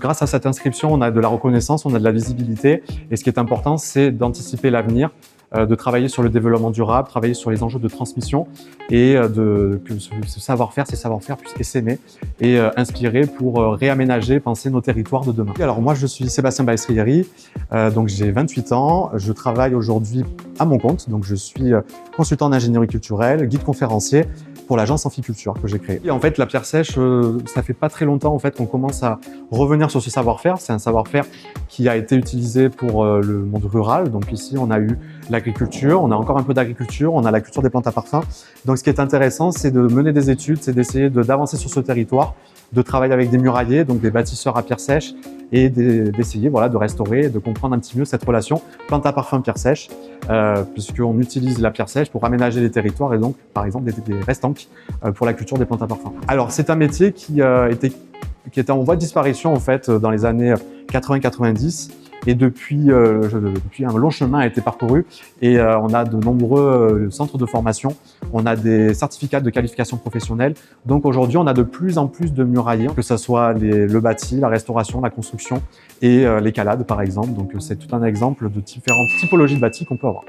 grâce à cette inscription, on a de la reconnaissance, on a de la visibilité. Et ce qui est important, c'est d'anticiper l'avenir, de travailler sur le développement durable, travailler sur les enjeux de transmission et que ce savoir-faire, ces savoir-faire puissent essaimer et inspirer pour réaménager, penser nos territoires de demain. Alors moi, je suis Sébastien Baestrieri, donc j'ai 28 ans, je travaille aujourd'hui à mon compte, donc je suis consultant en ingénierie culturelle, guide conférencier pour l'agence Amphiculture que j'ai créée. Et en fait, la pierre sèche, ça fait pas très longtemps en fait qu'on commence à revenir sur ce savoir-faire. C'est un savoir-faire qui a été utilisé pour le monde rural. Donc ici, on a eu l'agriculture, on a encore un peu d'agriculture, on a la culture des plantes à parfum. Donc ce qui est intéressant, c'est de mener des études, c'est d'essayer d'avancer sur ce territoire, de travailler avec des murailliers, donc des bâtisseurs à pierre sèche, et d'essayer voilà, de restaurer, de comprendre un petit mieux cette relation plante à parfum pierre sèche, puisqu'on utilise la pierre sèche pour aménager les territoires et donc par exemple des restanques pour la culture des plantes à parfum. Alors c'est un métier qui était en voie de disparition en fait dans les années 80-90. Et depuis un long chemin a été parcouru et on a de nombreux centres de formation, on a des certificats de qualification professionnelle. Donc aujourd'hui, on a de plus en plus de murailliers, que ce soit le bâti, la restauration, la construction et l'escalade par exemple. Donc c'est tout un exemple de différentes typologies de bâtis qu'on peut avoir.